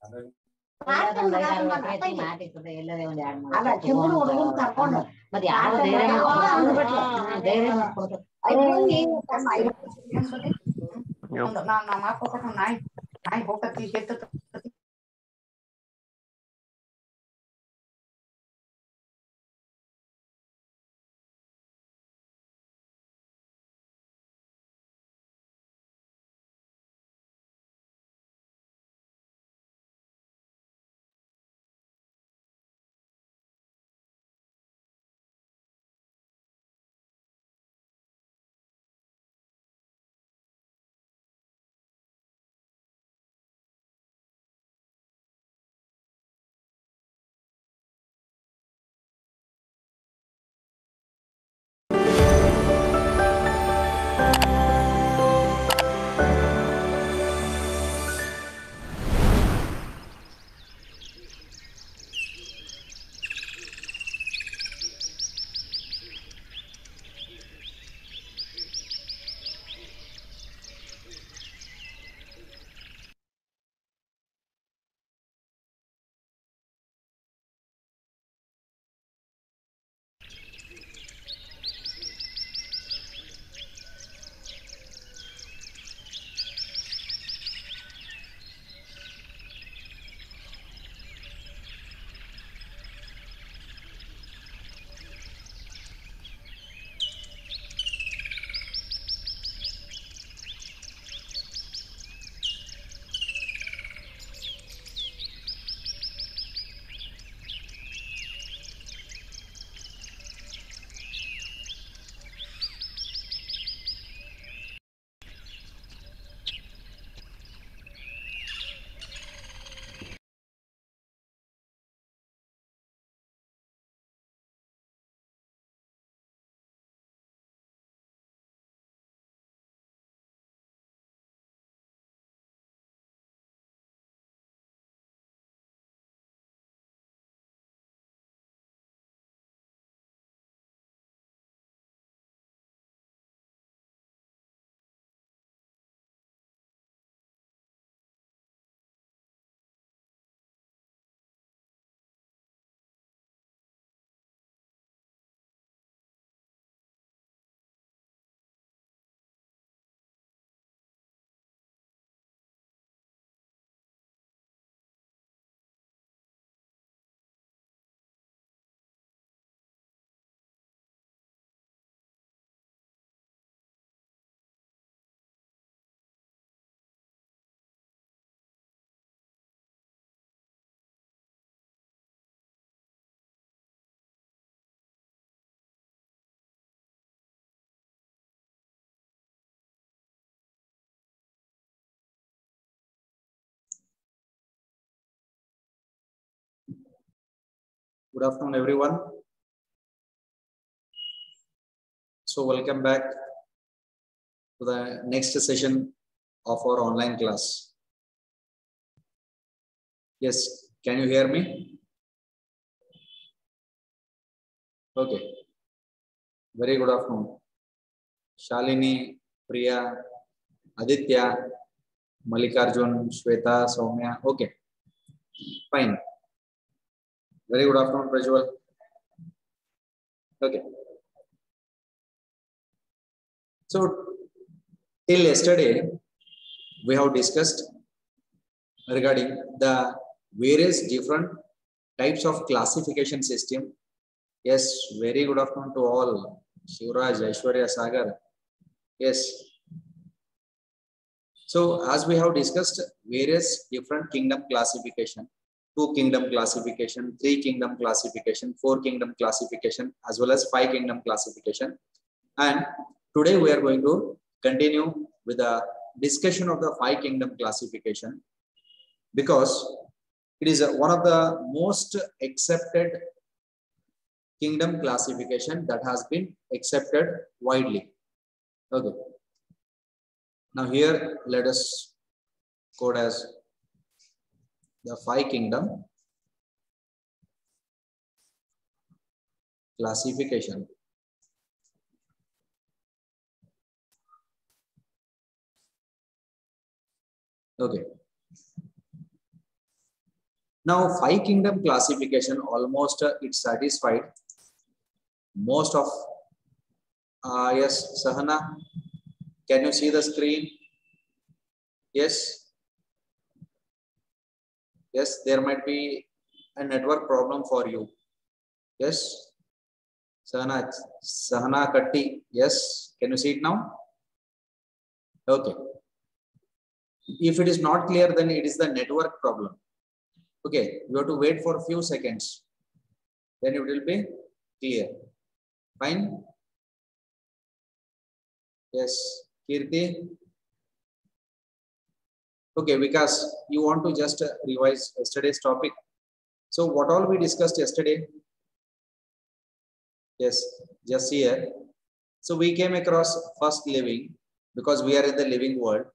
ಅಲ್ಲ ಕೆಂಪು ಹುಡುಗನ್ ಕರ್ಕೊಂಡು ಮತ್ತೆ ಯಾವ ಬೇರೆ ನಾಯಿ ನಾಯಿ ಹೋಗತ್ತಿ Good afternoon, everyone. So welcome back to the next session of our online class. Yes, can you hear me? Okay. Very good afternoon. Shalini, Priya, Aditya, Malikarjun, Shweta, Soumya. Okay. Fine. Very good afternoon, Prajwal. Okay. So, till yesterday, we have discussed regarding the various different types of classification system. Yes, very good afternoon to all. Shivraj, Aishwarya, Sagar. Yes. So, as we have discussed various different kingdom classification, 2 kingdom classification, 3 kingdom classification, 4 kingdom classification, as well as 5 kingdom classification. And today we are going to continue with the discussion of the 5 kingdom classification, because it is one of the most accepted kingdom classification that has been accepted widely. Okay. Now here let us code as the 5 kingdom classification. Okay. Now 5 kingdom classification almost it's satisfied most of yes, Sahana, can you see the screen? Yes, yes, there might be a network problem for you. Yes, Sahana Katti, yes, can you see it now? Okay, if it is not clear, then it is the network problem. Okay, you have to wait for a few seconds, then it will be clear. Fine. Yes, Kirti. Okay, because you want to just revise yesterday's topic. So what all we discussed yesterday? Yes, just here. So we came across first living, because we are in the living world.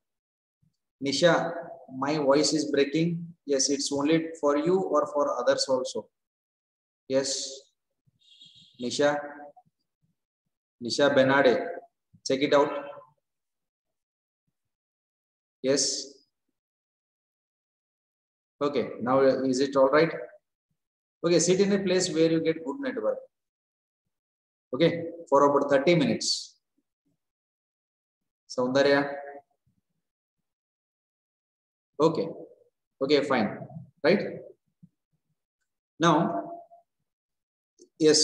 Nisha, my voice is breaking. Yes, it's only for you or for others also. Yes, Nisha Benade, check it out. Yes. Okay, now is it all right? Okay, sit in a place where you get good network. Okay, for about 30 minutes. Saundarya. Okay, okay, fine, right? Now, yes,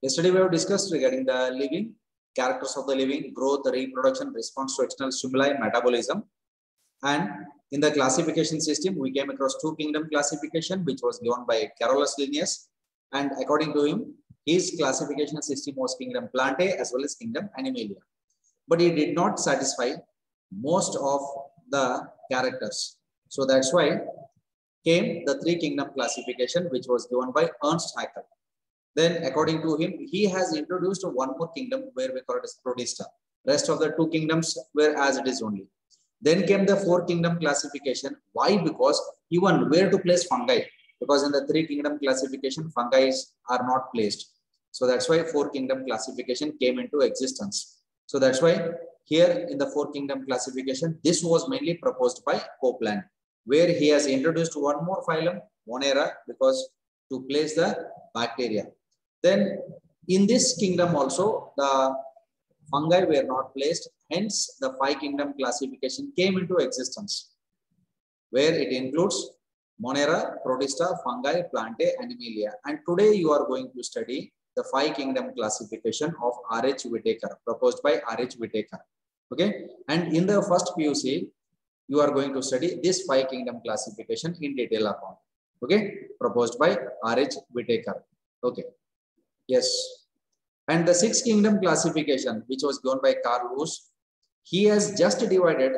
yesterday we have discussed regarding the living, characters of the living, growth, reproduction, response to external stimuli, metabolism. And in the classification system, we came across 2 kingdom classification, which was given by Carolus Linnaeus. And according to him, his classification system was kingdom Plantae as well as kingdom Animalia. But he did not satisfy most of the characters. So that's why came the 3 kingdom classification, which was given by Ernst Haeckel. Then according to him, he has introduced one more kingdom where we call it as Protista. Rest of the 2 kingdoms were as it is only. Then came the 4 kingdom classification. Why? Because even where to place fungi. Because in the 3 kingdom classification, fungi are not placed. So that's why 4 kingdom classification came into existence. So that's why here in the 4 kingdom classification, this was mainly proposed by Copeland, where he has introduced one more phylum, Monera, because to place the bacteria. Then in this kingdom also, the fungi were not placed. Hence, the 5 kingdom classification came into existence, where it includes Monera, Protista, fungi, Plantae, Animalia. And today you are going to study the 5 kingdom classification of R.H. Whitaker, proposed by R.H. Whitaker. Okay, and in the first PUC, you are going to study this 5 kingdom classification in detail account. Okay, proposed by R.H. Whitaker. Okay, yes. And the 6 kingdom classification, which was given by Carl Woese, he has just divided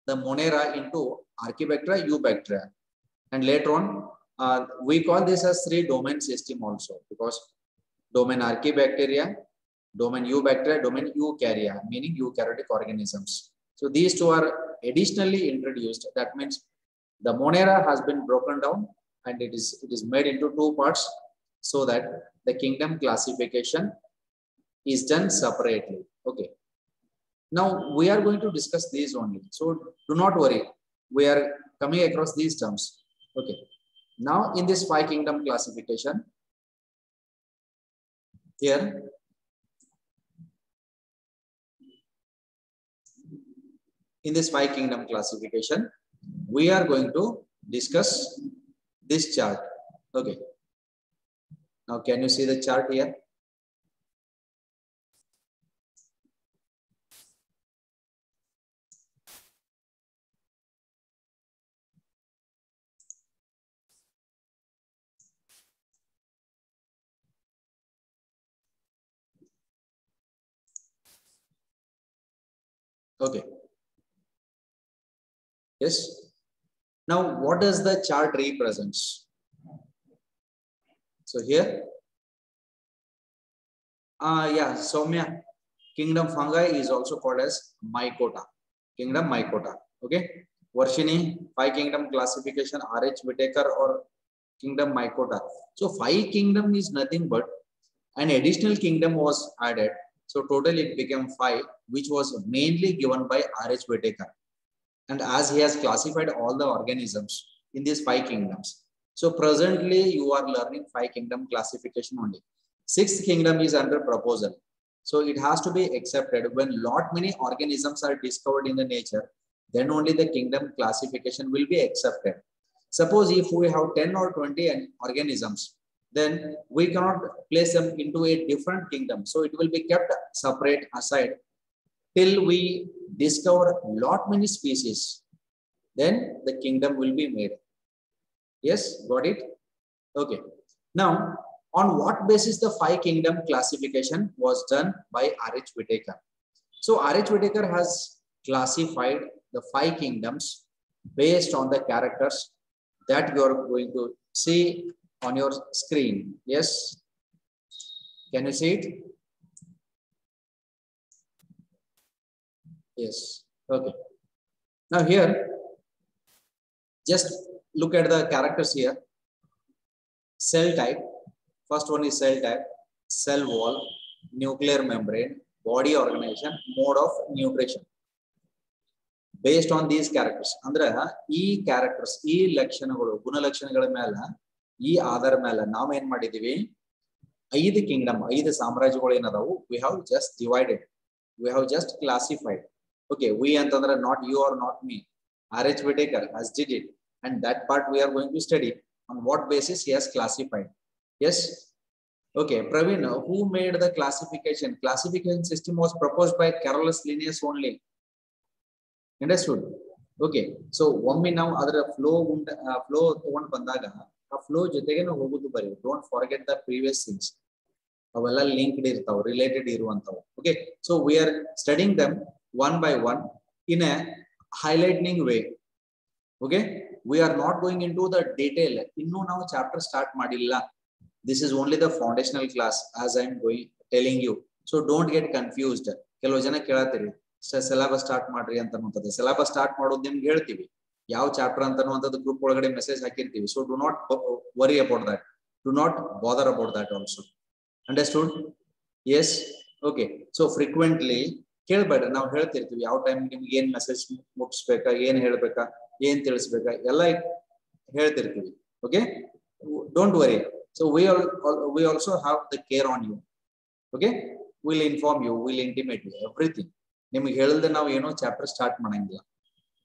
the Monera into Archaebacteria, Eubacteria. And later on, we call this as 3 domain system also, because domain Archaebacteria, domain Eubacteria, domain Eukarya, meaning eukaryotic organisms. So these 2 are additionally introduced. That means the Monera has been broken down and it is made into 2 parts, so that the kingdom classification is done separately. Okay. Now we are going to discuss these only. So do not worry. We are coming across these terms. Okay. Now in this 5 kingdom classification, here in this 5 kingdom classification, we are going to discuss this chart. Okay. Now can you see the chart here? Okay. Yes. Now, what does the chart represents? So here, yeah, Soumya, kingdom fungi is also called as Mycota. Kingdom Mycota. Okay. Varshini, 5 kingdom classification, R.H. Whitaker or kingdom Mycota. So 5 kingdom is nothing but an additional kingdom was added. So totally it became 5, which was mainly given by R.H. Whitaker. And as he has classified all the organisms in these 5 kingdoms, So presently you are learning 5 kingdom classification only. 6th kingdom is under proposal. So it has to be accepted when lot many organisms are discovered in the nature, then only the kingdom classification will be accepted. Suppose if we have 10 or 20 organisms, then we cannot place them into a different kingdom. So it will be kept separate aside till we discover lot many species. Then the kingdom will be made. Yes, got it? Okay. Now, on what basis the 5 kingdom classification was done by R.H. Whittaker? So R.H. Whittaker has classified the 5 kingdoms based on the characters that you are going to see on your screen. Yes. Can you see it? Yes. Okay. Now here, just look at the characters here. Cell type. First one is cell type, cell wall, nuclear membrane, body organization, mode of nutrition. Based on these characters, andre ee characters, ee lakshanagalu, guna lakshanagala mela, ee aadhar mela ನಾವು ಏನು ಮಾಡಿದೀವಿ 5 kingdom, 5 ಸಾಮ್ರಾಜ್ಯಗಳು ಏನದಾವು, we have just divided, we have just classified. Okay, we ಅಂತಂದ್ರೆ not you or not me, R.H. Whittaker has did it, and that part we are going to study on what basis he has classified. Yes. Okay, Praveen, who made the classification? Classification system was proposed by Carolus Linnaeus only. Understood? Okay, so ಒಮ್ಮೆ ನಾವು ಅದರ flow ತಗೊಂಡು ಬಂದಾಗ ಆ flow ಜೊತೆಗೆ ನಾವು ಹೋಗೋದು ಬರಿ. Don't forget the previous things. ಅವೆಲ್ಲ linked ಇರ್ತಾವೆ, related ಇರುವಂತವು. Okay, so we are studying them one by one in a highlighting way. Okay, we are not going into the detail. ಇನ್ನೂ ನಾವು chapter start ಮಾಡಿಲ್ಲ. This is only the foundational class as I am telling you. So don't get confused. ಕೆಲವು ಜನ ಕೇಳತ್ತೀರಿ syllabus start ಮಾಡ್ರಿ ಅಂತ ಅನ್ನುವಂಥದ್ದು. Syllabus start ಮಾಡೋದು ನಿಮ್ಗೆ ಹೇಳ್ತೀವಿ, ಯಾವ ಚಾಪ್ಟರ್ ಅಂತ ಅನ್ನುವಂಥದ್ದು ಗ್ರೂಪ್ ಒಳಗಡೆ ಮೆಸೇಜ್ ಹಾಕಿರ್ತೀವಿ. So do not worry about that, do not bother about that also. Understood? Yes. Okay, so frequently ಕೇಳ್ಬೇಡ್ರಿ, ನಾವು ಹೇಳ್ತಿರ್ತೀವಿ ಯಾವ ಟೈಮ್ ನಿಮ್ಗೆ ಏನ್ ಮೆಸೇಜ್ ಮುಟ್ಟಿಸ್ಬೇಕಾ, ಏನ್ ಹೇಳ್ಬೇಕಾ, ಏನ್ ತಿಳಿಸ್ಬೇಕಾ ಎಲ್ಲ ಹೇಳ್ತಿರ್ತೀವಿ. Okay, don't worry. So we also have the care on you. Okay, we'll inform you, we'll intimate you everything. ನಿಮಗೆ ಹೇಳಿದ್ರೆ ನಾವು ಏನೋ ಚಾಪ್ಟರ್ ಸ್ಟಾರ್ಟ್ ಮಾಡಂಗಿಲ್ಲ.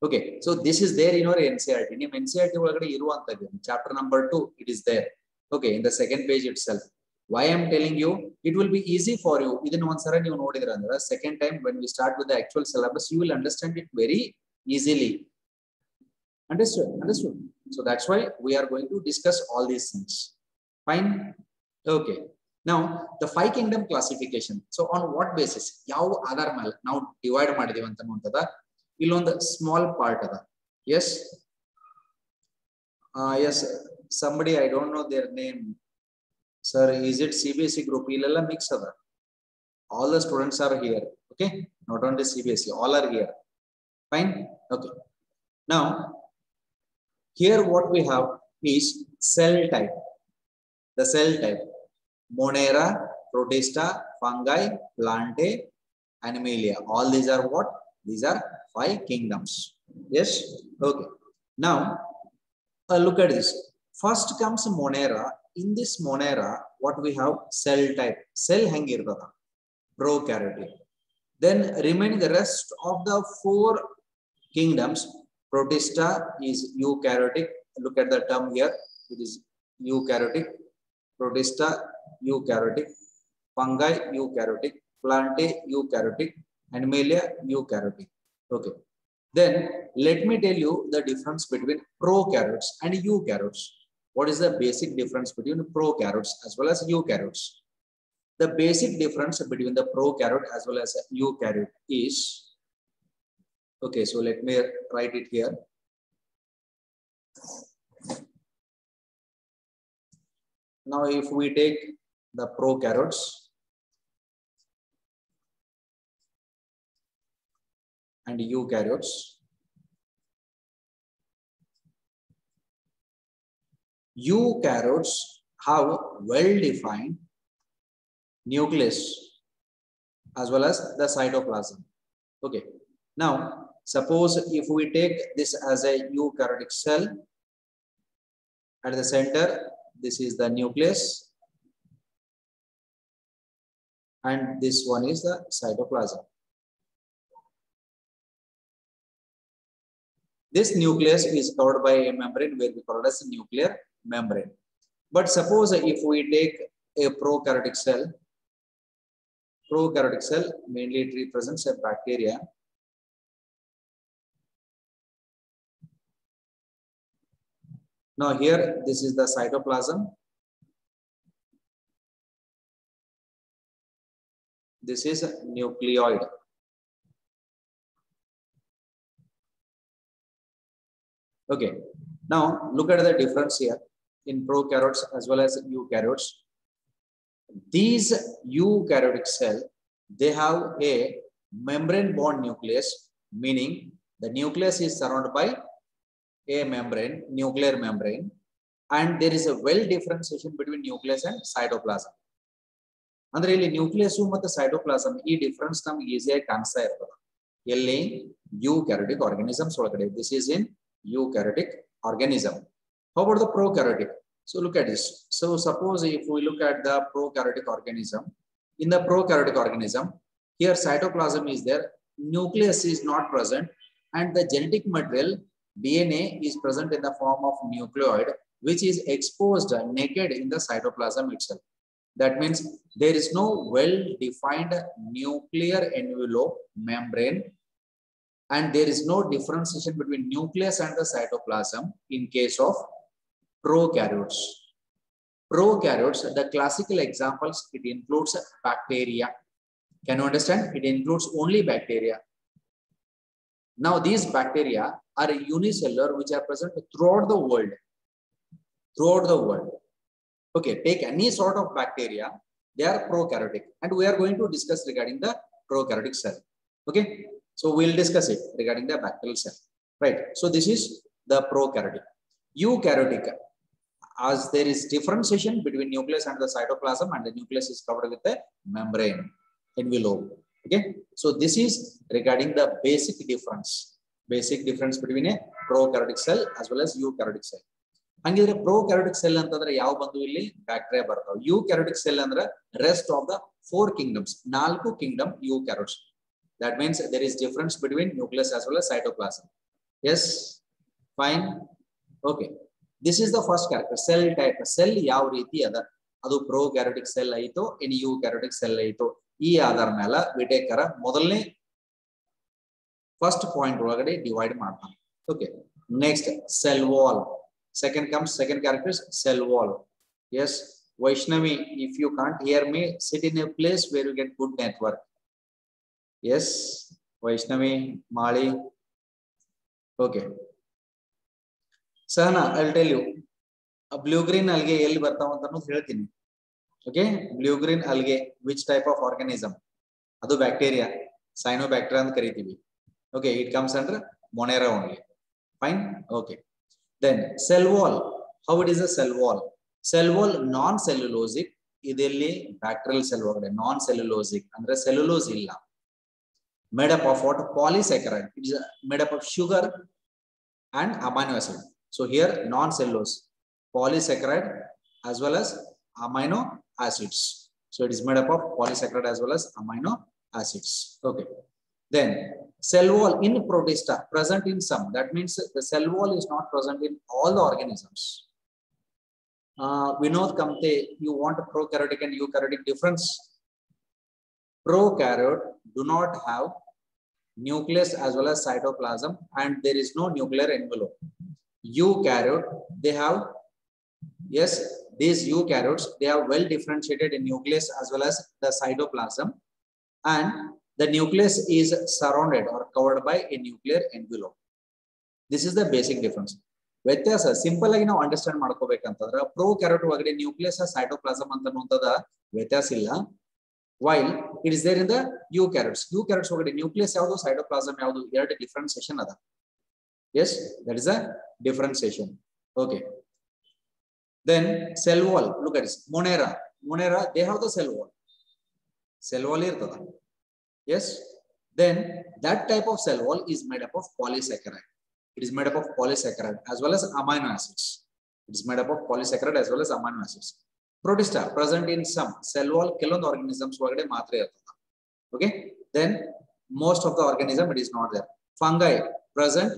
Okay, so this is there in your NCERT. ನಿಮ್ಮ NCERT ಒಳಗಡೆ ಇರುವಂತದ್ದು chapter number 2, it is there. Okay, in the second page itself. Why I am telling you, it will be easy for you. ಇದನ್ನ ಒಂದ್ಸಲ ನೀವು ನೋಡಿದ್ರ ಅಂದ್ರೆ second time when we start with the actual syllabus, you will understand it very easily. Understood? So that's why we are going to discuss all these things. Fine. Okay. Now the 5 kingdom classification. So on what basis? ಯಾವ ಆಧಾರ ಮೇಲೆ ನಾವು divide ಮಾಡಿದೀವಿ ಅಂತ ಅನ್ನುವಂಥದ್ದು ಇಲ್ಲೊಂದು small part ಅದ. Yes. Yes. Somebody, I don't know their name. Sir, is it CBSE group? ಇಲ್ಲೆಲ್ಲ mix ಅದ. All the students are here. Okay. Not only CBSE, all are here. Fine. Okay. Now here what we have is cell type. The cell type: Monera, Protista, Fungi, Plantae, Animalia. All these are what? These are 5 kingdoms. Yes. Okay. Now look at this. First comes Monera. In this Monera, what we have? Cell type. Cell hangirtada, prokaryotic. Then remaining the rest of the 4 kingdoms. Protista is eukaryotic. Look at the term here. It is eukaryotic. Protista eukaryotic, fungi eukaryotic, Plantae eukaryotic, Animalia eukaryotic. Okay. Then let me tell you the difference between prokaryotes and eukaryotes. What is the basic difference between prokaryotes as well as eukaryotes? The basic difference between the prokaryote as well as eukaryote is, okay, so let me write it here. Now, if we take the prokaryotes, and eukaryotes, eukaryotes have well-defined nucleus as well as the cytoplasm. Okay. Now, suppose if we take this as a eukaryotic cell, At the center, this is the nucleus, and this one is the cytoplasm. This nucleus is covered by a membrane where we call it as a nuclear membrane. But suppose if we take a prokaryotic cell mainly it represents a bacteria. Now here, this is the cytoplasm. This is a nucleoid. Okay. Now look at the difference here in prokaryotes as well as eukaryotes. These eukaryotic cell, they have a membrane bound nucleus, meaning the nucleus is surrounded by a membrane, nuclear membrane, and there is a well differentiation between nucleus and cytoplasm. Andre illi nucleus ಮತ್ತು cytoplasm ಈ difference ನಮಗೆ ಈಸಿಯಾಗಿ ಕಾಣಿಸ್ತಾ ಇರ್ತದೆ ಎಲ್ಲಿ eukaryotic organisms ಒಳಗಡೆ. This is in eukaryotic organism. How about the prokaryotic? So look at this. So suppose if we look at the prokaryotic organism, in the prokaryotic organism, here cytoplasm is there, nucleus is not present, and the genetic material DNA is present in the form of nucleoid, which is exposed naked in the cytoplasm itself. That means there is no well-defined nuclear envelope membrane, and there is no differentiation between nucleus and the cytoplasm in case of prokaryotes. Prokaryotes, the classical examples, it includes bacteria. Can you understand? It includes only bacteria. Now these bacteria are unicellular, which are present throughout the world. Throughout the world. Okay, take any sort of bacteria, they are prokaryotic, and we are going to discuss regarding the prokaryotic cell. Okay, so we'll discuss it regarding the bacterial cell. Right. So this is the prokaryotic. Eukaryotic, as there is differentiation between nucleus and the cytoplasm, and the nucleus is covered with a membrane envelope. Okay, so this is regarding the basic difference between a prokaryotic cell as well as eukaryotic cell. ಹಂಗಿದ್ರೆ prokaryotic cell ಅಂತಂದ್ರೆ ಯಾವ ಬಂದು ಇಲ್ಲಿ bacteria ಬರ್ತಾವೆ. eukaryotic cell ಅಂದ್ರೆ rest of the 4 kingdoms, 4 kingdom eukaryotes. That means there is difference between nucleus as well as cytoplasm. Yes, fine. Okay, this is the first character, cell type. Cell ಯಾವ ರೀತಿ ಅದ, ಅದು prokaryotic cell ಆಯಿತು, ಇನ್ eukaryotic cell ಆಯಿತು. ಈ ಆಧಾರ ಮೇಲೆ ವಿಟೇಕರ ಮೊದಲನೇ first point ಒಳಗಡೆ ಡಿವೈಡ್ ಮಾಡ್ತಾನೆ. Okay, next cell wall. Second character is cell wall. Yes, Vaishnavi, if you can't hear me, sit in a place where you get good network. Yes, Vaishnavi, Mali. Okay. Sahana, I'll tell you. A blue-green algae ಎಲ್ಲಿ ಬರ್ತಾವ ಅಂತ ನಾನು ಹೇಳ್ತೀನಿ. Okay, blue-green algae, which type of organism? ಅದು bacteria, cyanobacteria ಅಂತ ಕರೀತೀವಿ. Okay, it comes under Monera only. Fine. Okay. Then cell wall. How it is a cell wall? Cell wall non-cellulosic. Idelli bacterial cell ಒಳಗಡೆ non-cellulosic ಅಂದ್ರೆ cellulose ಇಲ್ಲ. Made up of what? Polysaccharide. It is made up of sugar and amino acid. So here non-cellulose, polysaccharide as well as amino acids. So it is made up of polysaccharide as well as amino acids. Okay. Then cell wall in protista present in some. That means the cell wall is not present in all the organisms. Vinod Kamte, you want prokaryotic and eukaryotic difference? Prokaryote do not have nucleus as well as cytoplasm, and there is no nuclear envelope. Eukaryote, they have, yes, these eukaryotes, they are well differentiated in nucleus as well as the cytoplasm, and the nucleus is surrounded or covered by a nuclear envelope. This is the basic difference. ವ್ಯತ್ಯಾಸ simple ಆಗಿ ನಾವು understand ಮಾಡ್ಕೋಬೇಕಂತಂದ್ರೆ prokaryote ಒಳಗಡೆ nucleus cytoplasm ಅಂತ ಅನ್ನುವಂಥದ ವ್ಯತ್ಯಾಸ ಇಲ್ಲ. While it is there in the eukaryotes. Eukaryotes ಒಳಗಡೆ nucleus ಯಾವುದು, cytoplasm ಯಾವುದು, ಎರಡು differentiation ಅದ. Yes, that is a differentiation. Okay. Then cell wall. Look at this. Monera. They have the cell wall. Cell wall ಇರ್ತದ. Yes, then that type of cell wall is made up of polysaccharide. It is made up of polysaccharide as well as amino acids. It's made up of polysaccharide as well as amino acids. Protista present in some cell wall ಕೆಲವೊಂದು organisms ಒಳಗಡೆ ಮಾತ್ರ ಇರ್ತದೆ. Okay, then most of the organism it is not there. Fungi present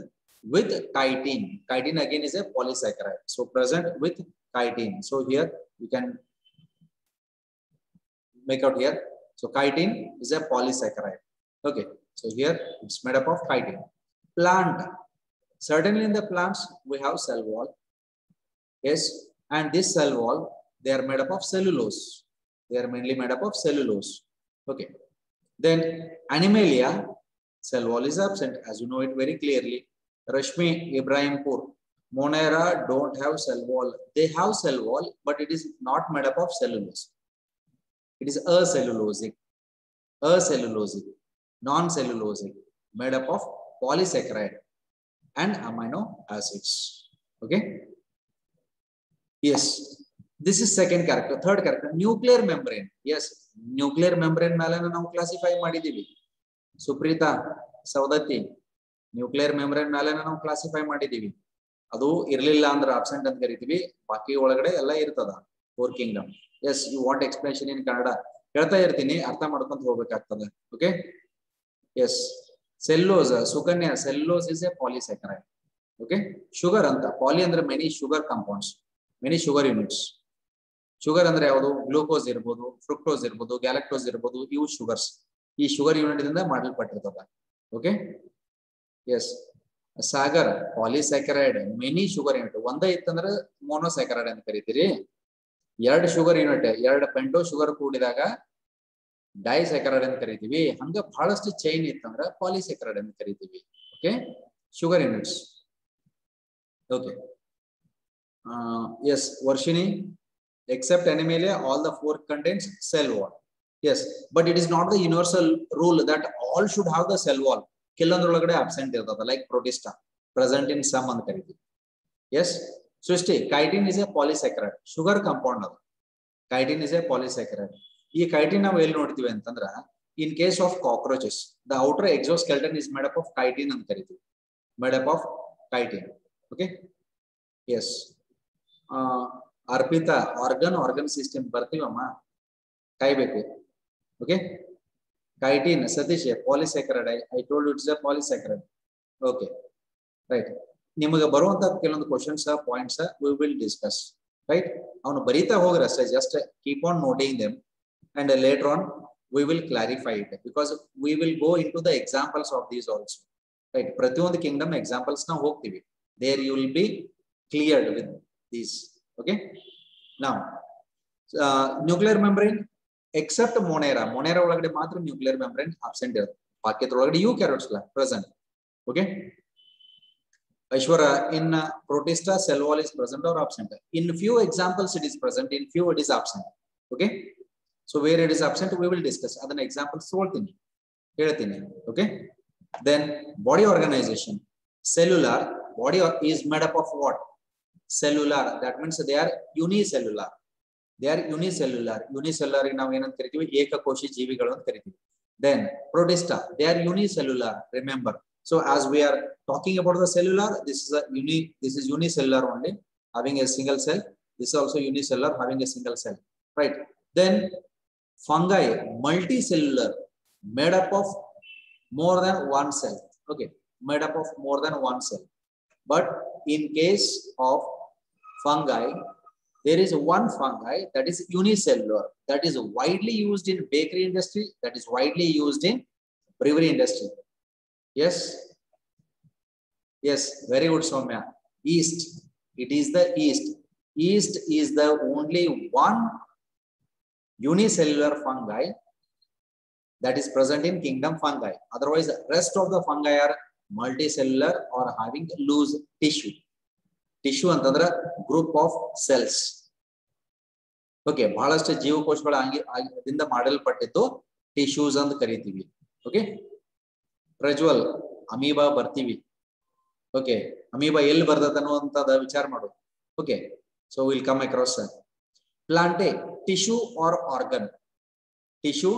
with chitin. Chitin again is a polysaccharide, so present with chitin. So here you can make out here. So chitin is a polysaccharide. Okay, so here it's made up of chitin. Plant, certainly in the plants we have cell wall. Yes, and this cell wall, they are made up of cellulose. They are mainly made up of cellulose. Okay, then Animalia, cell wall is absent, as you know it very clearly. Rashmi, Ibrahimpur, Monera don't have cell wall. They have cell wall, but it is not made up of cellulose. It is acellulosic, non-cellulosic, made up of polysaccharide and amino acids. Okay. Yes, this is second character. Third character, nuclear membrane. Yes, nuclear membrane ಮೇಲೆ ನಾವು classify ಮಾಡಿದೀವಿ. Supreetha Saundatti, nuclear membrane ಮೇಲೆ ನಾವು classify ಮಾಡಿದೀವಿ. ಅದು ಇರ್ಲಿಲ್ಲ ಅಂದ್ರೆ absent ಅಂತ ಕರಿತೀವಿ. ಬಾಕಿ ಒಳಗಡೆ ಎಲ್ಲ ಇರ್ತದ 4 kingdom. Yes, you want explanation in Kannada ಹೇಳ್ತಾ ಇರ್ತೀನಿ, ಅರ್ಥ ಮಾಡ್ಕೊಂತ ಹೋಗ್ಬೇಕಾಗ್ತದೆ. Okay, yes. Cellulose, Sukanya, cellulose is a polysaccharide. Okay, sugar ಅಂತ, ಪಾಲಿ ಅಂದ್ರೆ many sugar compounds, many sugar units. Sugar ಅಂದ್ರೆ ಯಾವುದು? ಗ್ಲೂಕೋಸ್ ಇರ್ಬೋದು, ಫ್ರುಕ್ಟೋಸ್ ಇರ್ಬೋದು, ಗ್ಯಾಲಕ್ಟೋಸ್ ಇರ್ಬೋದು, ಇವು ಶುಗರ್ಸ್. ಈ ಶುಗರ್ ಯೂನಿಟ್ ಇಂದ ಮಾಡಲ್ಪಟ್ಟಿರ್ತದ. Okay, yes. Sagar, polysaccharide, many sugar unit. ಒಂದೇ ಇತ್ತಂದ್ರೆ ಮೋನೋಸ್ಯಾಕರೈಡ್ ಅಂತ ಕರಿತೀರಿ. 2 ಶುಗರ್ ಯೂನಿಟ್, 2 ಪೆಂಟೋ ಶುಗರ್ ಕೂಡಿದಾಗ ಡೈಸ್ಯಾಕರೈಡ್ ಅಂತ ಕರಿತೀವಿ. ಹಂಗ ಬಹಳಷ್ಟು ಚೈನ್ ಇತ್ತಂದ್ರೆ ಪಾಲಿಸ್ಯಾಕರೈಡ್ ಅಂತ ಕರಿತೀವಿ. Okay, sugar units. Okay, yes, Varshini, except Animalia, all the 4 contains cell wall. Yes, but it is not the universal rule that all should have the cell wall. ಕೆಲವೊಂದ್ರೊಳಗಡೆ absent ಇರ್ತದ, like Protista, present in some ಅಂತ ಕರಿತೀವಿ. Yes, Srishti, chitin is a polysaccharide, sugar compound ಅದು. Chitin is a polysaccharide. ಈ chitin ನಾವು ಎಲ್ಲಿ ನೋಡ್ತೀವಿ ಅಂತಂದ್ರ, in case of cockroaches, the outer exoskeleton is made up of chitin ಅಂತ ಕರಿತೀವಿ. Made up of chitin. Okay, yes. Arpita, organ system ಬರ್ತೀವಮ್ಮ, ಕಾಯ್ಬೇಕು. Okay, chitin, Satish, polysaccharide. I told it's a polysaccharide. Okay, right. ನಿಮಗೆ ಬರುವಂತ ಕೆಲವೊಂದು questions, points we will discuss. Right, ಅವನು ಬರೀತಾ ಹೋಗ್ರಿ ಅಷ್ಟೇ, just keep on noting them and later on we will clarify it, because we will go in to the examples of these also. Right, ಪ್ರತಿಯೊಂದು kingdom examples ನಾವು ಹೋಗ್ತೀವಿ. There you will be cleared with these. Okay, now nuclear membrane except Monera ಒಳಗಡೆ ಮಾತ್ರ nuclear membrane absent ಇರುತ್ತೆ. ಬಾಕಿದ್ರೊಳಗಡೆ eukaryotes present. Okay, Aishwarya, in Protista cell wall is present or absent? In few examples it is present, in few it is absent. Okay, so where it is absent we will discuss. ಅದನ್ನ examples ಹೇಳ್ತೀನಿ. Okay, then body organization. Cellular body is made up of what? Cellular, that means they are unicellular. Unicellular ನಾವು ಏನಂತ ಕರಿತೀವಿ? ಏಕಕೋಶಿ ಜೀವಿಗಳು ಅಂತ ಕರಿತೀವಿ. Then Protista, they are unicellular, remember. So as we are talking about the cellular, this is unicellular only, having a single cell. This is also unicellular, having a single cell. Right. Then fungi, multicellular, made up of more than one cell. Okay, made up of more than one cell. But in case of fungi, there is one fungi that is unicellular, that is widely used in bakery industry, that is widely used in brewery industry. Yes, yes, very good, Soumya. Yeast, it is the yeast. Yeast is the only one unicellular fungi that is present in kingdom fungi. Otherwise, the rest of the fungi are multicellular or having loose tissue. Tissue ಅಂತಂದ್ರೆ group of cells. Okay, ಬಹಳಷ್ಟು ಜೀವಕೋಶಗಳ ಅಂಗದಿಂದ ಮಾಡಲ್ಪಟ್ಟಿದ್ದು tissues ಅಂತ ಕರಿತೀವಿ. Okay, Prajwal, amoeba ಬರ್ತೀವಿ. Okay, amoeba ಎಲ್ಲಿ ಬರ್ತದೆ ಅನ್ನುವಂಥದ್ದು ವಿಚಾರ ಮಾಡು. Okay, so will come across. Plantae, tissue or organ. Tissue,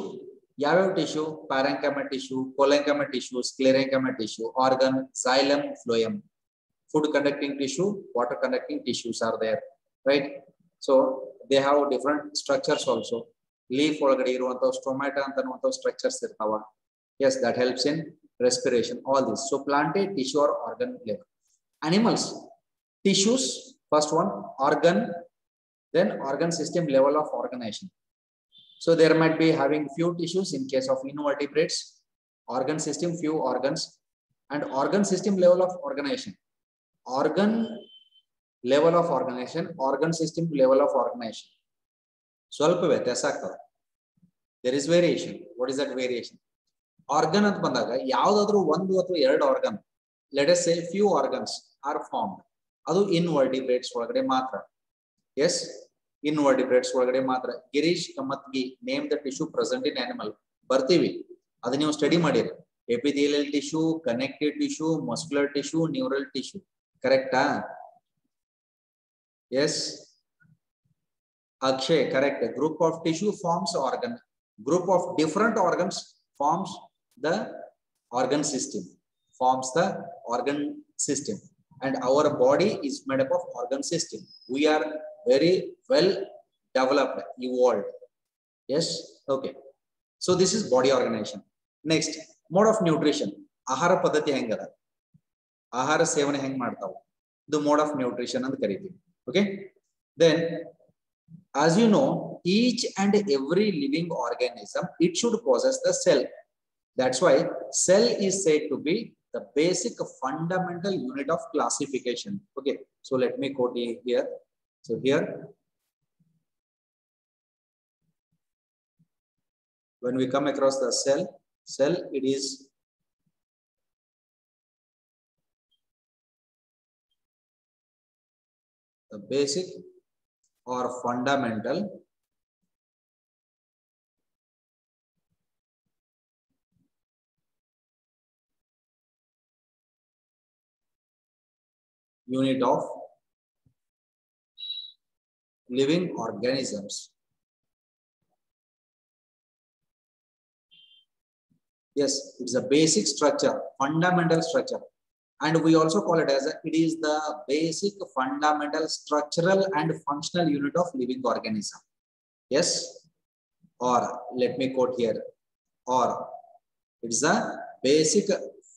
ಯಾವ್ಯಾವ tissue? Parenchyma tissue, collenchyma tissue, sclerenchyma tissue, organ, xylem, phloem. food conducting tissue, water conducting tissues are there, right? So they have different structures also. Leaf ಒಳಗಡೆ ಇರುವಂತ stomata ಅಂತ ಅನ್ನುವಂತ structures ಇರ್ತಾವ. Yes, that helps in respiration, all this. So planted tissue or organ level. Animals, tissues, first one, organ, then organ system level of organization. So there might be having few tissues in case of invertebrates, organ system, few organs, and organ system level of organization. Organ level of organization, organ system level of organization. ಸ್ವಲ್ಪ ವ್ಯತ್ಯಾಸ ಆಗ್ತದೆ. There is variation. What is that variation? Organ ಅಂತ ಬಂದಾಗ ಯಾವುದಾದ್ರೂ ಒಂದು ಅಥವಾ ಎರಡು organ, let us say few organs are formed. ಅದು invertebrates ಒಳಗಡೆ ಮಾತ್ರ. Yes, invertebrates ಒಳಗಡೆ ಮಾತ್ರ. Girish ಕಮ್ಮತ್ಗಿ, name the tissue present in animal. ಬರ್ತೀವಿ, ಅದು ನೀವು ಸ್ಟಡಿ ಮಾಡಿರಿ. Epithelial tissue, connective tissue, muscular tissue, neural tissue. Correcta? Yes. Akshay, correct. A group of tissue forms organ. Group of different organs forms the organ system. Forms the organ system. And our body is made up of organ system. We are very well developed, evolved. Yes. Okay. So this is body organization. Next, mode of nutrition. Ahara paddhati hengada. Ahara sevane heng ಮಾಡ್ತಾವ. The mode of nutrition ಅಂತ ಕರೀತೀವಿ. Okay. Then, as you know, each and every living organism, it should possess the cell. That's why cell is said to be the basic fundamental unit of classification. Okay. So let me quote here. So here, when we come across the cell, it is the basic or fundamental unit of living organisms. Yes, it's a basic structure, fundamental structure. And we also call it as it is the basic, fundamental, structural and functional unit of living organism. Yes, or let me quote here, or it's a basic,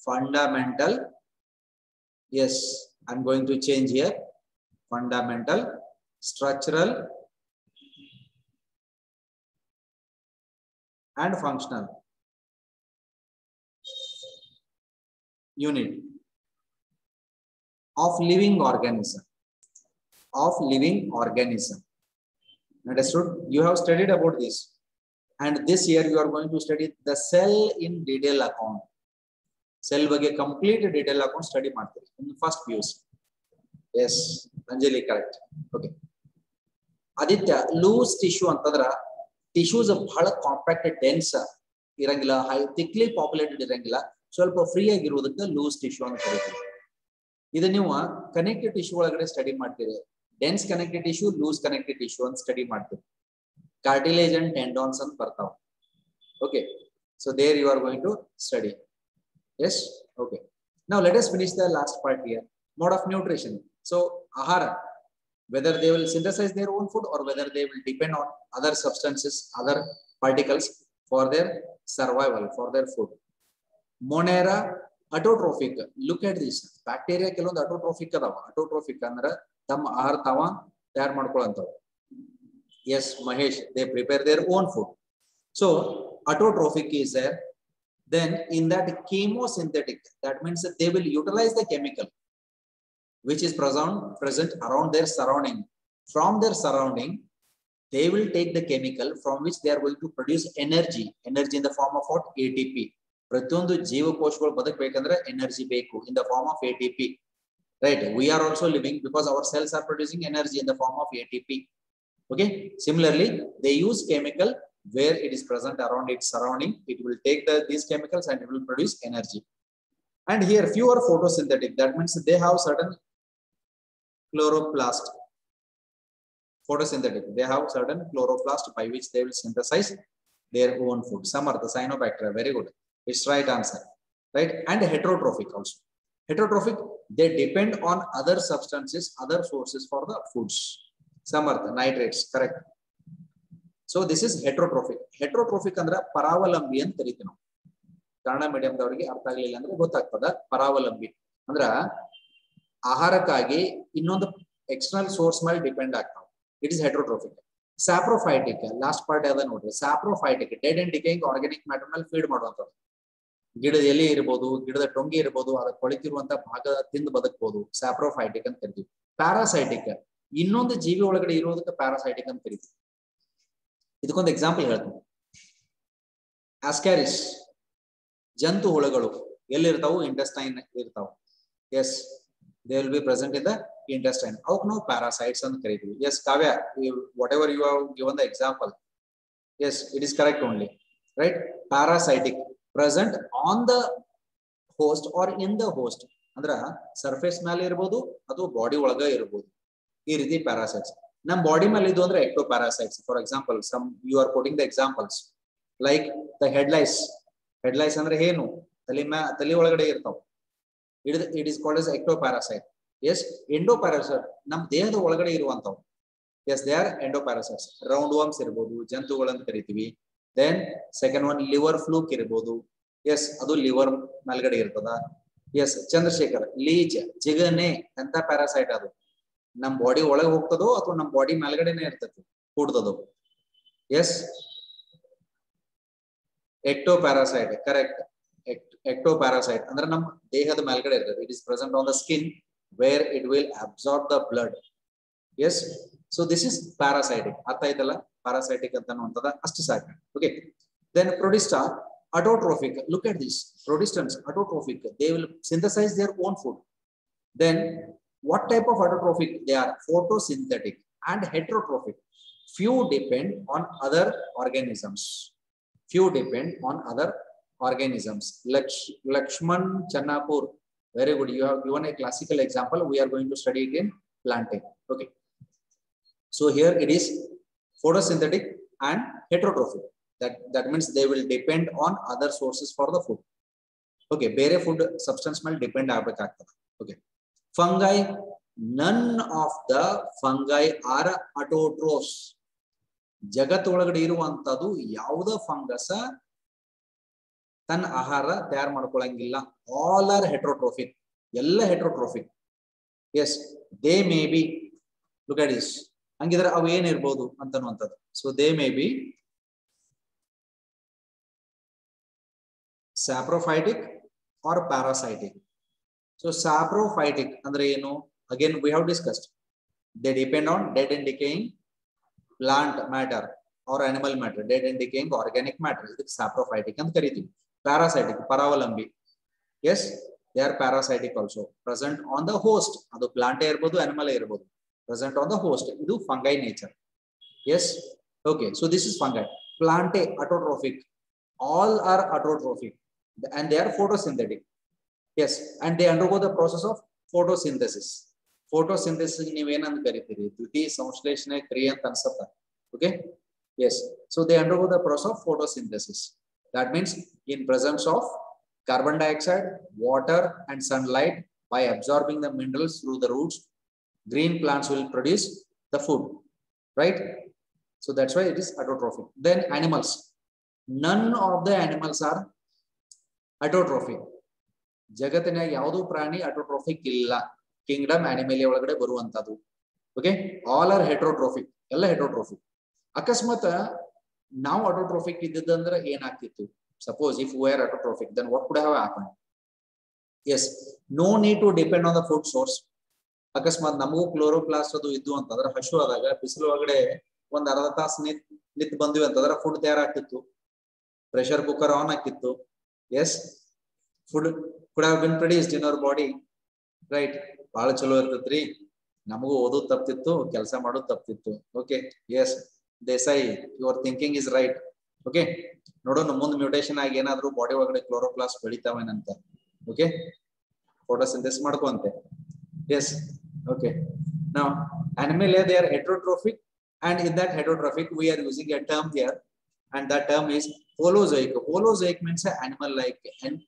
fundamental. Yes, I'm going to change here, fundamental, structural and functional unit of living organism. Of living organism. Understood? You have studied about this. And this year you are going to study the cell in detail account. Cell ಬಗ್ಗೆ complete detail account study ಮಾಡ್ತೀರಿ in the first PUC. Yes, Anjali, correct. Okay. Aditya, loose tissue ಅಂತಂದ್ರ tissues ಬಹಳ compact dense ಇರಂಗಿಲ್ಲ, thickly populated ಇರಂಗಿಲ್ಲ, ಸ್ವಲ್ಪ free ಆಗಿರುವುದಕ್ಕೆ loose tissue ಅಂತ ಕರೀತೀವಿ. ಇದು ನೀವು ಕನೆಕ್ಟಿವ್ ಟಿಶ್ಯೂ ಒಳಗಡೆ ಸ್ಟಡಿ ಮಾಡ್ತೀರಿ. Dense connective tissue, loose connective tissue ಅಂತ ಸ್ಟಡಿ ಮಾಡ್ತೀವಿ. ಕಾರ್ಟಿಲೇಜ್ ಅಂಡ್ ಟೆಂಡಾನ್ಸ್ ಅಂತ ಬರ್ತಾವ. Okay, so there you are going to study. Yes, okay. Now let us finish the last part here. Mode of nutrition. So ahara, whether they will synthesize their own food or whether they will depend on other substances, other particles for their survival, for their food. Monera, autotrophic. Look at this. Bacteria ಕೆಲವೊಂದು autotrophic ಅದಾವ. Autotrophic ಅಂದ್ರೆ ತಮ್ಮ ಆಹಾರ ತಾವ ತಯಾರು ಮಾಡ್ಕೊಳ್ಳಂತವ. Yes, Mahesh, they prepare their own food. So autotrophic is there. Then in that chemosynthetic, that means that they will utilize the chemical which is present around their surrounding. From their surrounding, they will take the chemical from which they are going to produce energy in the form of what? ATP. ಪ್ರತಿಯೊಂದು ಜೀವಕೋಶಗಳು ಬದುಕಬೇಕಂದ್ರೆ energy ಬೇಕು in the form of ATP. Right? We are also living because our cells are producing energy in the form of ATP. Okay. Similarly, they use chemical where it is present around its surrounding. It will take these chemicals and it will produce energy. And here fewer photosynthetic. That means they have certain chloroplast. Photosynthetic. They have certain chloroplast by which they will synthesize their own food. Some are the cyanobacteria. Very good. It's right answer. Right? And heterotrophic also. Heterotrophic, they depend on other substances, other sources for the foods. Samarth, nitrates, correct. So this is heterotrophic. Heterotrophic andra paravalambi anta kariti ನಾವು Kannada medium ದವರಿಗೆ ಅರ್ಥ ಆಗಲಿಲ್ಲ ಅಂದ್ರೆ ಗೊತ್ತಾಗ್ತದ. ಪರಾವಲಂಬಿ ಅಂದ್ರ ಆಹಾರಕ್ಕಾಗಿ ಇನ್ನೊಂದು external source ಮೇಲೆ ಡಿಪೆಂಡ್ ಆಗ್ತಾವ. It is heterotrophic. Saprophytic last part ಯಾವ್ದು ನೋಡ್ರಿ. Saprophytic dead and decaying organic matter ಮೇಲೆ ಫೀಡ್ ಮಾಡುವಂಥದ್ದು. ಗಿಡದ ಎಲೆ ಇರ್ಬೋದು, ಗಿಡದ ಟೊಂಗಿ ಇರ್ಬೋದು, ಅದಕ್ಕೆ ಕೊಳಿತಿರುವಂತ ಭಾಗ ತಿಂದು ಬದುಕಬಹುದು. ಸ್ಯಾಪ್ರೋಫೈಟಿಕ್ ಅಂತ ಕರಿತೀವಿ. ಪ್ಯಾರಾಸೈಟಿಕ್ ಇನ್ನೊಂದು ಜೀವಿ ಒಳಗಡೆ ಇರೋದಕ್ಕೆ ಪ್ಯಾರಾಸೈಟಿಕ್ ಅಂತ ಕರಿತೀವಿ. ಇದಕ್ಕೊಂದು ಎಕ್ಸಾಂಪಲ್ ಹೇಳ್ತೀನಿ. ಆಸ್ಕ್ಯಾರಿಸ್ ಜಂತು ಹುಳುಗಳು ಎಲ್ಲಿರ್ತಾವು? ಇಂಟೆಸ್ಟೈನ್ ಇರ್ತಾವ. Yes, they will be present in the intestine. ಅವಕ್ಕೆ ನಾವು ಪ್ಯಾರಾಸೈಟ್ಸ್ ಅಂತ ಕರಿತೀವಿ. Yes Kavya, whatever you have given the example, yes it is correct only, right. Parasitic present on the host or in the host, ಅಂದ್ರ surface ಮೇಲೆ ಇರ್ಬೋದು ಅಥವಾ body ಒಳಗ ಇರ್ಬೋದು. ಈ ರೀತಿ ಪ್ಯಾರಾಸೈಟ್ಸ್ ನಮ್ಮ ಬಾಡಿ ಮೇಲೆ ಇದು ಅಂದ್ರೆ ecto parasites. For example, some you are quoting the examples like the head lice. Head lice ಅಂದ್ರೆ ಏನು? ತಲೆ ಒಳಗಡೆ ಇರ್ತಾವ. It is called as ecto parasite. Yes, endoparasite ನಮ್ಮ ದೇಹದ ಒಳಗಡೆ ಇರುವಂತವು. Yes, they are endoparasites. Round worms ಇರಬಹುದು, ಜಂತುಗಳು ಅಂತ ಕರಿತೀವಿ. Then second one liver fluke ಇರಬಹುದು. ಎಸ್, ಅದು ಲಿವರ್ ಮೇಲ್ಗಡೆ ಇರ್ತದ. ಎಸ್, ಚಂದ್ರಶೇಖರ್ ಲೀಚ್ ಜಿಗನೆ ಅಂತ ಪ್ಯಾರಾಸೈಟ್. ಅದು ನಮ್ಮ ಬಾಡಿ ಒಳಗೆ ಹೋಗ್ತದೋ ಅಥವಾ ನಮ್ಮ ಬಾಡಿ ಮೇಲ್ಗಡೆನೆ ಇರ್ತದೆ ಕೂಡ್ತದೋ. Yes, ecto parasite correct. Ecto parasite ಅಂದ್ರೆ ನಮ್ಮ ದೇಹದ ಮೇಲ್ಗಡೆ ಇರ್ತದೆ. It is present on the skin where it will absorb the blood. Yes, so this is parasitic. ಅರ್ಥ ಆಯ್ತಲ್ಲ? ಪ್ಯಾರಾಸೈಟಿಕ್ ಅಂತ ಅಂತದ ಅಷ್ಟು ಸಾಕು. Okay, then protista autotrophic. Look at this, protistans autotrophic, they will synthesize their own food. Then what type of autotrophic they are? Photosynthetic and heterotrophic. Few depend on other organisms. Few depend on other organisms. Lakshman Channapur, very good, you have given a classical example. We are going to study it in plantain. Okay, so here it is photosynthetic and heterotrophic. That means they will depend on other sources for the food. Okay, ಬೇರೆ food substance ಮೇಲೆ depend ಆಗಬೇಕಾಗ್ತದೆ. Okay, fungi, none of the fungi are autotrophs. ಜಗತ್ತೊಳಗಡೆ ಇರುವಂತದ್ದು ಯಾವುದೇ fungus ತನ್ನ ಆಹಾರ ತಯಾರು ಮಾಡ್ಕೊಳ್ಳಂಗಿಲ್ಲ. ಆಲ್ ಆರ್ ಹೆಟ್ರೋಟ್ರೋಫಿಕ್, ಎಲ್ಲ heterotrophic. Yes, they may be, look at this, ಹಂಗಿದ್ರೆ ಅವು ಏನಿರ್ಬೋದು ಅಂತನ್ನುವಂಥದ್ದು. So they may be saprophytic or parasitic. So saprophytic ಅಂದ್ರೆ ಏನು? Again we have discussed, they depend on dead and decaying plant matter or animal matter, dead and decaying organic matter. ಇದಕ್ಕೆ saprophytic ಅಂತ ಕರಿತೀವಿ. Parasitic, ಪರಾವಲಂಬಿ. Yes, they are parasitic also. Present on the host. ಅದು plant ಇರಬಹುದು, animal ಇರಬಹುದು. Present on the host. ಇದು fungi nature. Yes, okay. So this is fungi. Plant autotrophic. All are autotrophic and they are photosynthetic. Yes, and they undergo the process of photosynthesis. Photosynthesis ನೀವೇನಂತ ಕರಿತೀರಿ? ದ್ವಿತೀಯ ಸಂಶ್ಲೇಷಣೆ ಕ್ರಿಯೆ ಅಂತ ಅನ್ಸುತ್ತೆ. Okay. Yes, so they undergo the process of photosynthesis. That means in presence of carbon dioxide, water and sunlight, by absorbing the minerals through the roots, green plants will produce the food, right? So that's why it is autotrophic. Then animals, none of the animals are autotrophic. ಜಗತ್ತಿನ ಯಾವುದೂ ಪ್ರಾಣಿ autotrophic ಇಲ್ಲ. Kingdom animal ಒಳಗಡೆ ಬರುವಂತದ್ದು. Okay, all are heterotrophic, ಎಲ್ಲ heterotrophic. ಅಕಸ್ಮಾತ್ ನಾವು autotrophic ಇದ್ದಿದ್ದಂದ್ರೆ ಏನಾಗ್ತಿತ್ತು? Suppose if we are autotrophic, then what could have happened? Yes, no need to depend on the food source. ಅಕಸ್ಮಾತ್ ನಮಗೂ ಕ್ಲೋರೋಪ್ಲಾಸ್ಟ್ ಅದು ಇದ್ದು ಅಂತಂದ್ರೆ ಹಶು ಆದಾಗ ಬಿಸಿಲು ಒಳಗಡೆ ಒಂದ್ ಅರ್ಧ ತಾಸು ನಿಂತು ಬಂದ್ವಿ ಅಂತಂದ್ರೆ ಫುಡ್ ತಯಾರಾಗ್ತಿತ್ತು. ಪ್ರೆಷರ್ ಕುಕ್ಕರ್ ಆನ್ ಆಗ್ತಿತ್ತು. Yes, food could have been produced in our body, right? ಬಹಳ ಚಲೋ ಇರ್ತೈತ್ರಿ. ನಮಗೂ ಓದೋದು ತಪ್ತಿತ್ತು, ಕೆಲಸ ಮಾಡೋದು ತಪ್ತಿತ್ತು. Okay, yes Desai, your thinking is right. Okay, ನೋಡೋಣ ಮುಂದೆ ಮ್ಯೂಟೇಶನ್ ಆಗಿ ಏನಾದ್ರು ಬಾಡಿ ಒಳಗಡೆ ಕ್ಲೋರೋಪ್ಲಾಸ್ಟ್ ಬೆಳಿತಾವೇನಂತ. ಓಕೆ, ಫೋಟೋಸಿಂಥೆಸಿಸ್ ಮಾಡ್ಕೊಂತೆ. Yes, okay. Now animal, they are heterotrophic, and in that heterotrophic we are using a term here, and that term is holozoic. Holozoic means animal like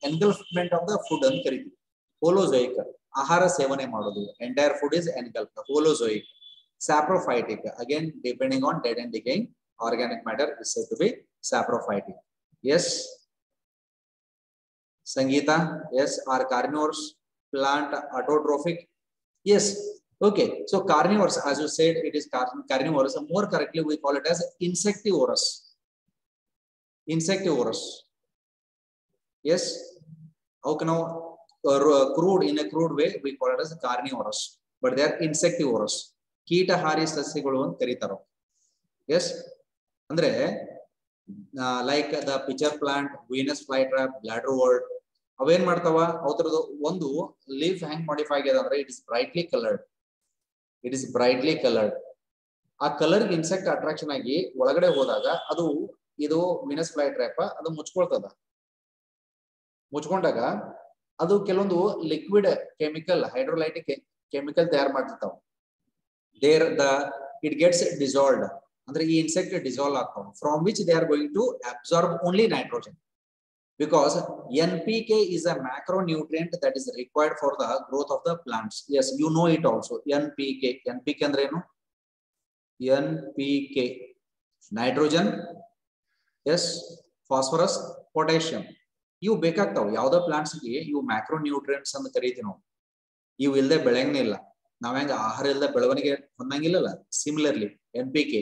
engulfment of the food ಅಂತ ಕರೀತೀವಿ. Holozoic, ahara sevane madodu. Entire food is engulfed. Holozoic. Saprophytic, again depending on dead and decaying organic matter is said to be saprophytic. Yes. Sangeeta, yes. Are carnivores plant autotrophic? Yes. Okay. So carnivores, as you said, it is carnivores. More correctly, we call it as insectivorous. Insectivorous. Yes. How can now crude in a crude way we call it as carnivorous, but they are insectivorous. ಕೀಟಹಾರಿ ಸಸ್ಯಗಳು ಅಂತ ಕರೀತಾರೋ. Yes ಅಂದ್ರೆ like the pitcher plant, Venus fly trap, bladderwort ಅವೇನ್ ಮಾಡ್ತಾವ, ಅವ್ರದ್ದು ಒಂದು leaf ಹೆಂಗ್ ಮಾಡಿಫೈ ಆಗ್ಯದ ಅಂದ್ರೆ it is brightly coloured. It is brightly coloured. ಆ ಕಲರ್ ಇನ್ಸೆಕ್ಟ್ ಅಟ್ರಾಕ್ಷನ್ ಆಗಿ ಒಳಗಡೆ ಹೋದಾಗ ಅದು ಇದು ವೀನಸ್ ಫ್ಲೈ ಟ್ರಾಪ್ ಅದು ಮುಚ್ಕೊಳ್ತದ. ಮುಚ್ಕೊಂಡಾಗ ಅದು ಕೆಲವೊಂದು ಲಿಕ್ವಿಡ್ ಕೆಮಿಕಲ್, ಹೈಡ್ರೋಲೈಟಿಕ್ ಕೆಮಿಕಲ್ ತಯಾರು ಮಾಡ್ತಿರ್ತಾವ. There it gets dissolved. Andre ee insect dissolve aagtav, from which they are going to absorb only nitrogen, because NPK is a macronutrient that is required for the growth of the plants. Yes, you know it also. NPK andre enu? NPK, nitrogen, yes, phosphorus, potassium. ಇವು ಬೇಕಾಗ್ತಾವ ಯಾವ್ದೋ plants ಗೆ. ಇವು macronutrients ಅಂತ ಕರೀತೀವಿ ನಾವು. ಇವು ಇಲ್ಲದೆ ಬೆಳೆಯಂಗೇ ಇಲ್ಲ. ನಾವ್ ಹೆಂಗ ಆಹಾರ ಇಲ್ಲದೆ ಬೆಳವಣಿಗೆ ಹೊಂದಂಗಿಲ್ಲಲ್ಲ, similarly NPK.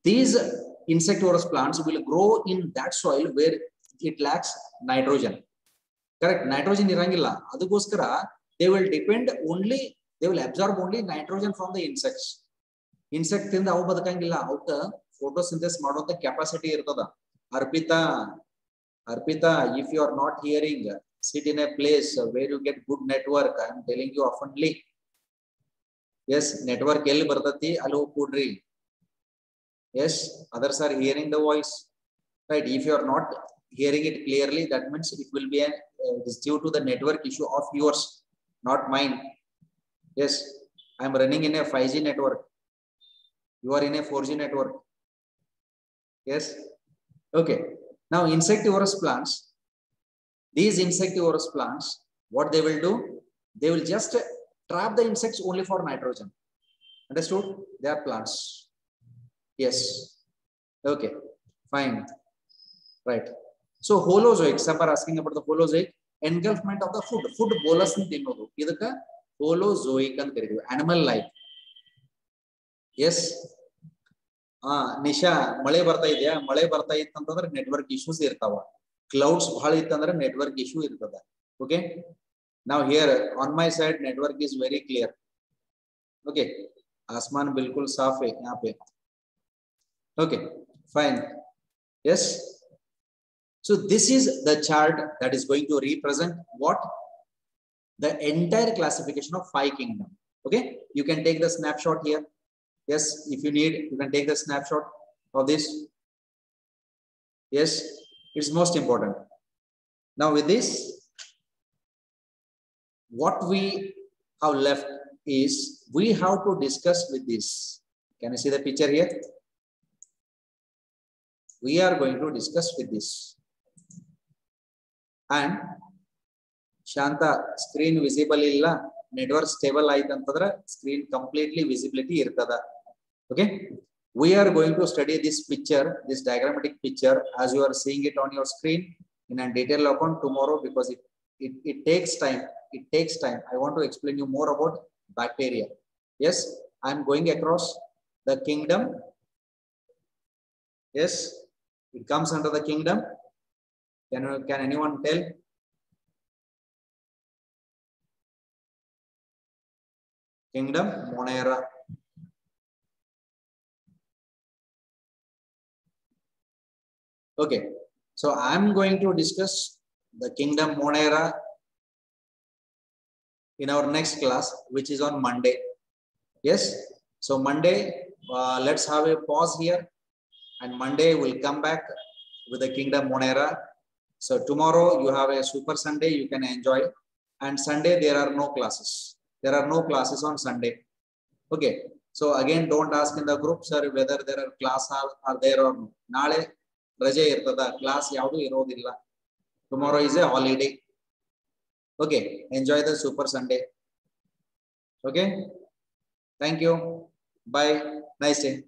These insectivorous plants will grow in that soil where it lacks nitrogen. Correct? Nitrogen ಇರಂಗಿಲ್ಲ. ಅದಕ್ಕೋಸ್ಕರ they will depend only, they will absorb only nitrogen from the insects. Insect ಇಂದ ಅವು ಬದುಕಂಗಿಲ್ಲ. ಅವಕ್ಕ ಫೋಟೋಸಿಂಥೆಸಿಸ್ ಮಾಡುವಂತ ಕೆಪಾಸಿಟಿ ಇರ್ತದ. Arpita, if you are not hearing, sit in a place where you get good network. I am telling you oftenly. Yes, network ಎಲ್ಲಿ ಬರ್ತತಿ ಅಲ್ಲಿ ಹೋಗಿ ಕೂಡ್ರಿ. Yes, others are hearing the voice, right? If you are not hearing it clearly, that means it will be it is due to the network issue of yours, not mine. Yes, I am running in a 5G network. You are in a 4G network. Yes. Okay. Now insectivorous plants, these insectivorous plants, what they will do, they will just trap the insects only for nitrogen. Understood? They are plants. Yes. Okay. Fine. Right. So holozoic, some are asking about the holozoic engulfment of the food. Food bolus ni tinnodu. Idaka holozoic anta karidivi. Animal like. Yes. Nisha, ಮಳೆ ಬರ್ತಾ ಇದೆಯಾ? ಮಳೆ ಬರ್ತಾ ಇತ್ತಂತಂದ್ರೆ network issues ಇರ್ತಾವ. Clouds ಬಹಳ ಇತ್ತಂದ್ರೆ network issue ಇರ್ತದ. Okay, ನಾವು here on my side network is very clear. Okay, ಆಸ್ಮಾನ್ ಬಿಲ್ಕುಲ್ ಸಾಫ್ है यहाँ पे. Okay, fine. Yes, so this is the chart that is going to represent what the entire classification of 5 kingdom. Okay, you can take the snapshot here. Yes, if you need, you can take the snapshot of this. Yes, it's most important. Now with this, what we have left is we have to discuss with this. Can you see the picture here? We are going to discuss with this. And Shanta, screen visible illa, network stable aitantadra screen completely visibility irtada. Okay, we are going to study this picture, this diagrammatic picture, as you are seeing it on your screen in a detailed account tomorrow, because it takes time. It takes time. I want to explain you more about bacteria. Yes, I am going across the kingdom. Yes, it comes under the kingdom. Can anyone tell? Kingdom Monera. Okay, so I am going to discuss the kingdom Monera in our next class, which is on Monday. Yes, so Monday, let's have a pause here, and Monday we'll come back with the kingdom Monera. So tomorrow you have a super Sunday, you can enjoy, and Sunday there are no classes. There are no classes on Sunday. Okay, so again, don't ask in the group, sir, whether there are classes are there or no. Nale ರಜೆ ಇರ್ತದ, class ಯಾವುದು ಇರೋದಿಲ್ಲ. Tomorrow is a holiday. Okay, enjoy the Super Sunday. Okay, thank you. Bye. Nice day.